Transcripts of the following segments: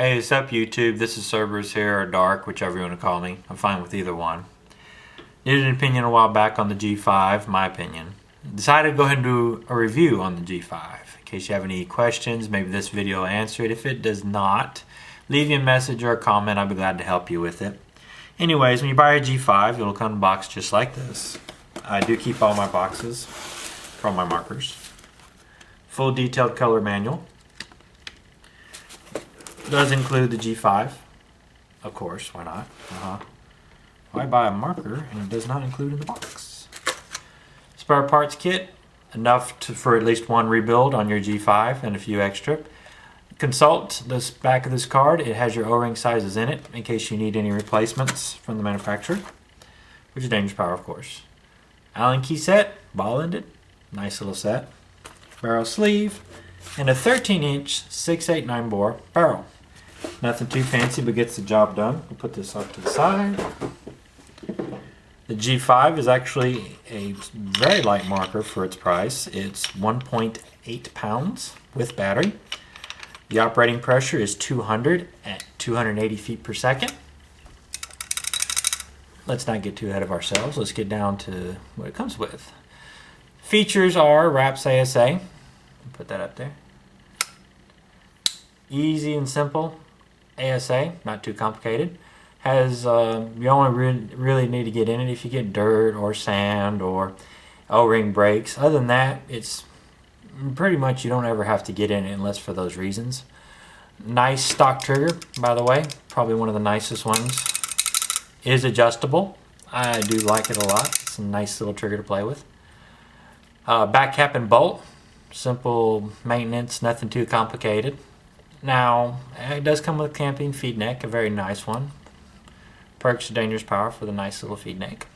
Hey, what's up YouTube? This is Cerberus here, or Dark, whichever you want to call me. I'm fine with either one. Needed an opinion a while back on the G5, my opinion. Decided to go ahead and do a review on the G5. In case you have any questions, maybe this video will answer it. If it does not, leave me a message or a comment. I'll be glad to help you with it. Anyways, when you buy a G5, it'll come in a box just like this. I do keep all my boxes for all my markers. Full detailed color manual. Does include the G5, of course, why not? Why buy a marker and it does not include in the box? Spare parts kit, enough for at least one rebuild on your G5 and a few extra. Consult this back of this card. It has your O-ring sizes in it in case you need any replacements from the manufacturer, which is Dangerous Power, of course. Allen key set, ball-ended, nice little set. Barrel sleeve, and a 13-inch 6/8 bore barrel. Nothing too fancy, but gets the job done. We'll put this off to the side. The G5 is actually a very light marker for its price. It's 1.8 pounds with battery. The operating pressure is 200 at 280 feet per second. Let's not get too ahead of ourselves. Let's get down to what it comes with. Features are RAPS ASA. Put that up there. Easy and simple ASA, not too complicated. Has you only really need to get in it if you get dirt or sand or O-ring breaks. Other than that, it's pretty much you don't ever have to get in it unless for those reasons. Nice stock trigger, by the way, probably one of the nicest ones. Is adjustable. I do like it a lot. It's a nice little trigger to play with. Back cap and bolt, simple maintenance, nothing too complicated. Now, it does come with a camping feed neck, a very nice one. Perks of Dangerous Power for the nice little feed neck.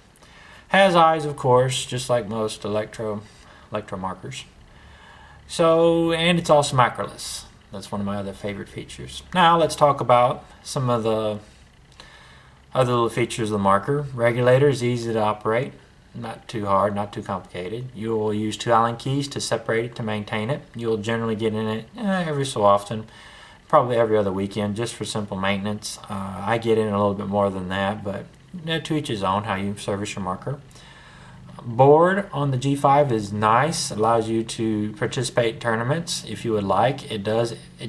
Has eyes, of course, just like most electro markers. So, and it's also macroless. That's one of my other favorite features. Now, let's talk about some of the other little features of the marker. Regulator is easy to operate. Not too hard, not too complicated. You will use 2 Allen keys to separate it, to maintain it. You'll generally get in it every so often, probably every other weekend, just for simple maintenance. I get in a little bit more than that, but to each his own how you service your marker. Board on the G5 is nice, allows you to participate in tournaments if you would like. It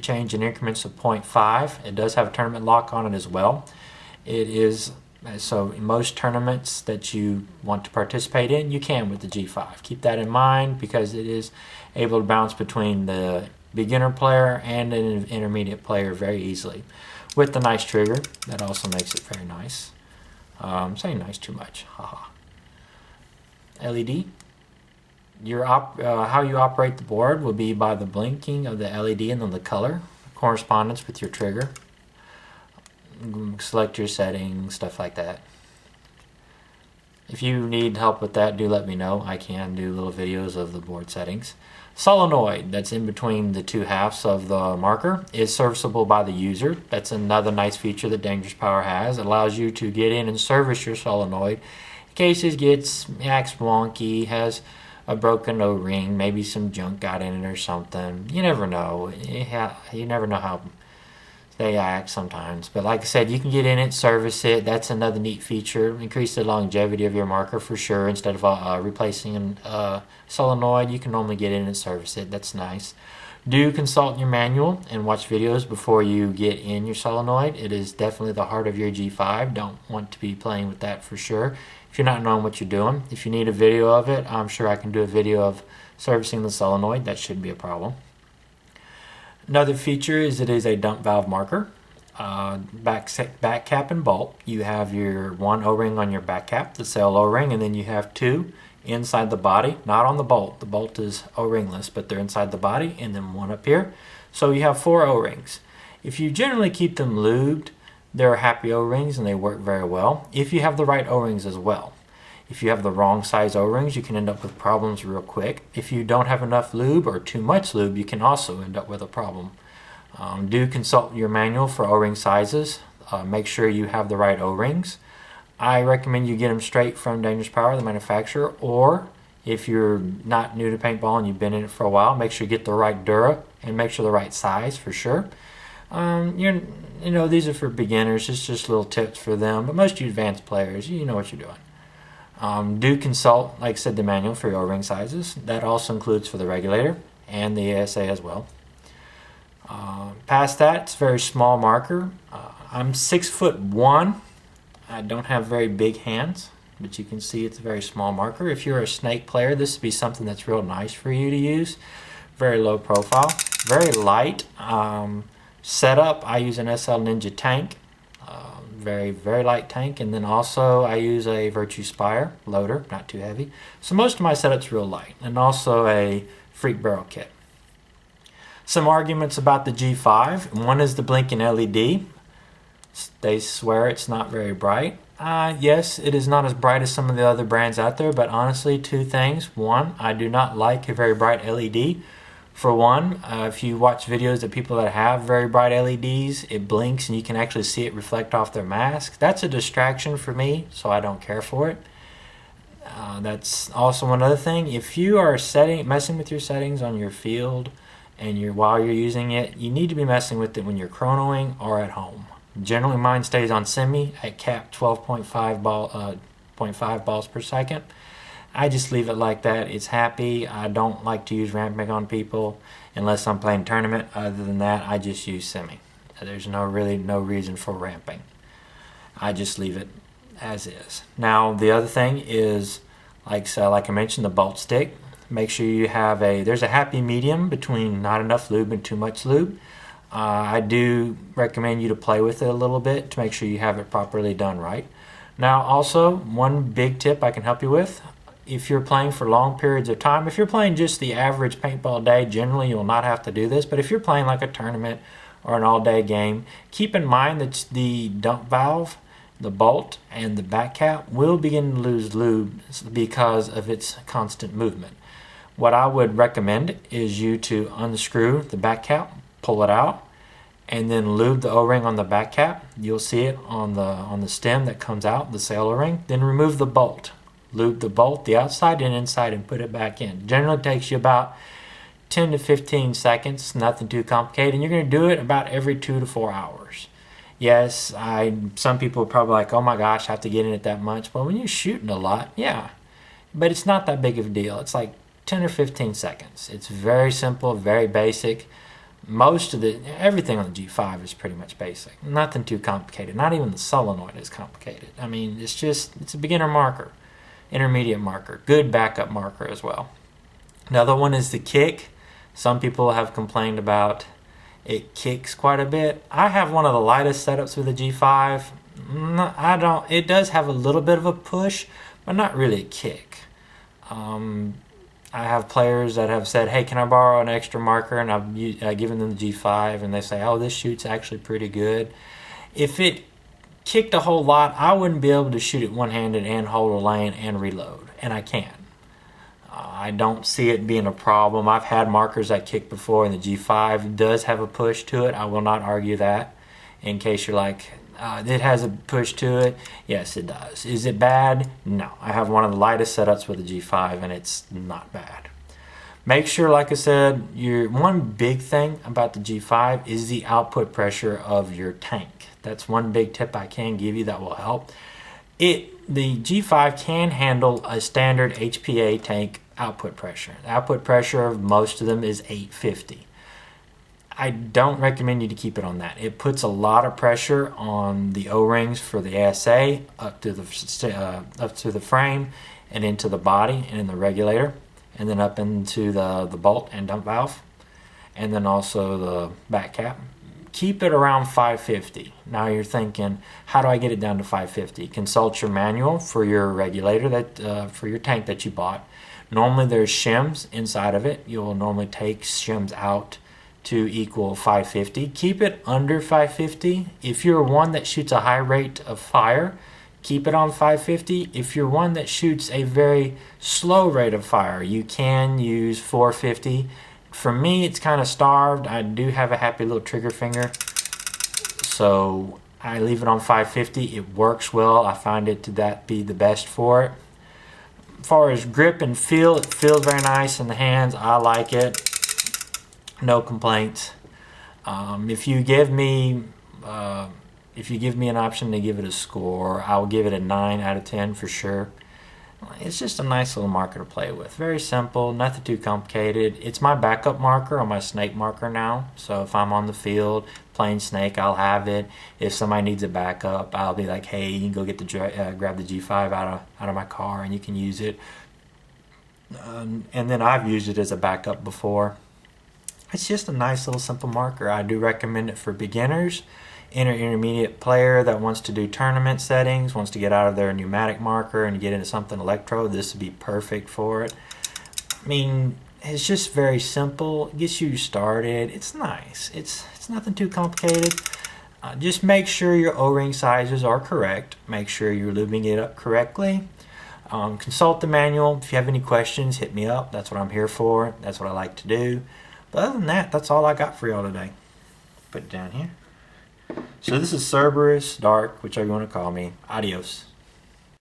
change in increments of 0.5. It does have a tournament lock on it as well. It is so in most tournaments that you want to participate in, you can with the G5. Keep that in mind because it is able to bounce between the beginner player and an intermediate player very easily. With the nice trigger, that also makes it very nice. Saying nice too much, haha. LED. How you operate the board will be by the blinking of the LED and then the color correspondence with your trigger. Select your settings, stuff like that. If you need help with that, do let me know. I can do little videos of the board settings. Solenoid, that's in between the two halves of the marker, is serviceable by the user. That's another nice feature that Dangerous Power has. It allows you to get in and service your solenoid in case it acts wonky, has a broken O-ring, maybe some junk got in it or something. You never know. You never know how they act sometimes, but like I said, you can get in it, service it. That's another neat feature. Increase the longevity of your marker for sure. Instead of replacing a solenoid, you can normally get in and service it. That's nice. Do consult your manual and watch videos before you get in your solenoid. It is definitely the heart of your G5. Don't want to be playing with that for sure if you're not knowing what you're doing. If you need a video of it, I'm sure I can do a video of servicing the solenoid. That shouldn't be a problem. Another feature is it is a dump valve marker. Back cap and bolt. You have your one O-ring on your back cap, the sail O-ring, and then you have 2 inside the body, not on the bolt. The bolt is O-ringless, but they're inside the body, and then 1 up here. So you have 4 O-rings. If you generally keep them lubed, they're happy O-rings and they work very well. If you have the right O-rings as well. If you have the wrong size O-rings, you can end up with problems real quick. If you don't have enough lube or too much lube, you can also end up with a problem. Do consult your manual for O-ring sizes. Make sure you have the right O-rings. I recommend you get them straight from Dangerous Power, the manufacturer, or if you're not new to paintball and you've been in it for a while, make sure you get the right Dura and make sure the right size for sure. These are for beginners. It's just little tips for them. But most of you advanced players, you know what you're doing. Do consult, like I said, the manual for your O-ring sizes. That also includes for the regulator and the ASA as well. Past that, it's a very small marker. I'm 6'1". I don't have very big hands, but you can see it's a very small marker. If you're a snake player, this would be something that's real nice for you to use. Very low profile, very light. Setup, I use an SL Ninja tank, very, very light tank. And then also I use a Virtue Spire loader, not too heavy. So most of my setup's real light, and also a Freak Barrel kit. Some arguments about the G5. One is the blinking LED. They swear it's not very bright. Yes, it is not as bright as some of the other brands out there, but honestly, two things. One, I do not like a very bright LED. For one, if you watch videos of people that have very bright LEDs, it blinks and you can actually see it reflect off their mask. That's a distraction for me, so I don't care for it. That's also one other thing. If you are messing with your settings on your field and while you're using it, you need to be messing with it when you're chronoing or at home. Generally, mine stays on semi at cap 12.5 balls per second. I just leave it like that. It's happy. I don't like to use ramping on people unless I'm playing tournament. Other than that, I just use semi. There's really no reason for ramping. I just leave it as is. Now, the other thing is, like I mentioned, the bolt stick. Make sure you have there's a happy medium between not enough lube and too much lube. I do recommend you to play with it a little bit to make sure you have it properly done right. Now, also, one big tip I can help you with, if you're playing for long periods of time, if you're playing just the average paintball day, generally you'll not have to do this, but if you're playing like a tournament or an all-day game, keep in mind that the dump valve, the bolt, and the back cap will begin to lose lube because of its constant movement. What I would recommend is you to unscrew the back cap, pull it out, and then lube the O-ring on the back cap. You'll see it on the stem that comes out, the sail O-ring. Then remove the bolt. Lube the bolt, the outside and inside, and put it back in. Generally takes you about 10 to 15 seconds, nothing too complicated. And you're going to do it about every 2 to 4 hours. Yes, some people are probably like, oh my gosh, I have to get in it that much. Well, when you're shooting a lot, yeah. But it's not that big of a deal. It's like 10 or 15 seconds. It's very simple, very basic. Everything on the G5 is pretty much basic. Nothing too complicated. Not even the solenoid is complicated. I mean, it's a beginner marker, intermediate marker, good backup marker as well. Another one is the kick. Some people have complained about it kicks quite a bit. I have one of the lightest setups with the G5. It does have a little bit of a push, but not really a kick. I have players that have said, hey, can I borrow an extra marker? And I've given them the G5, and they say, oh, this shoot's actually pretty good. If it kicked a whole lot, I wouldn't be able to shoot it one-handed and hold a lane and reload, and I can. I don't see it being a problem. I've had markers that kick before, and the G5 does have a push to it. I will not argue that. In case you're like, it has a push to it. Yes, it does. Is it bad? No. I have one of the lightest setups with the G5, and it's not bad. Make sure, like I said, one big thing about the G5 is the output pressure of your tank. That's one big tip I can give you that will help. The G5 can handle a standard HPA tank output pressure. The output pressure of most of them is 850. I don't recommend you to keep it on that. It puts a lot of pressure on the O-rings for the ASA up to the frame and into the body and in the regulator, and then up into the bolt and dump valve, and then also the back cap. Keep it around 550. Now you're thinking, how do I get it down to 550? Consult your manual for your regulator for your tank that you bought. Normally there's shims inside of it. You'll normally take shims out to equal 550. Keep it under 550. If you're one that shoots a high rate of fire, keep it on 550. If you're one that shoots a very slow rate of fire, you can use 450. For me, it's kind of starved. I do have a happy little trigger finger, so I leave it on 550. It works well. I find it to be the best for it. As far as grip and feel, it feels very nice in the hands. I like it. No complaints. If you give me an option to give it a score, I'll give it a 9 out of 10 for sure. It's just a nice little marker to play with. Very simple, nothing too complicated. It's my backup marker on my snake marker now. So if I'm on the field playing snake, I'll have it. If somebody needs a backup, I'll be like, hey, you can go get grab the G5 out of my car and you can use it. And then I've used it as a backup before. It's just a nice little simple marker. I do recommend it for beginners, intermediate player that wants to do tournament settings, wants to get out of their pneumatic marker and get into something electro. This would be perfect for it. I mean, it's just very simple. It gets you started. It's nice. It's nothing too complicated. Just make sure your O-ring sizes are correct. Make sure you're lubing it up correctly. Consult the manual. If you have any questions, hit me up. That's what I'm here for. That's what I like to do. But other than that, that's all I got for y'all today. Put it down here. So this is Cerberus, Dark, whichever you want to call me. Adios.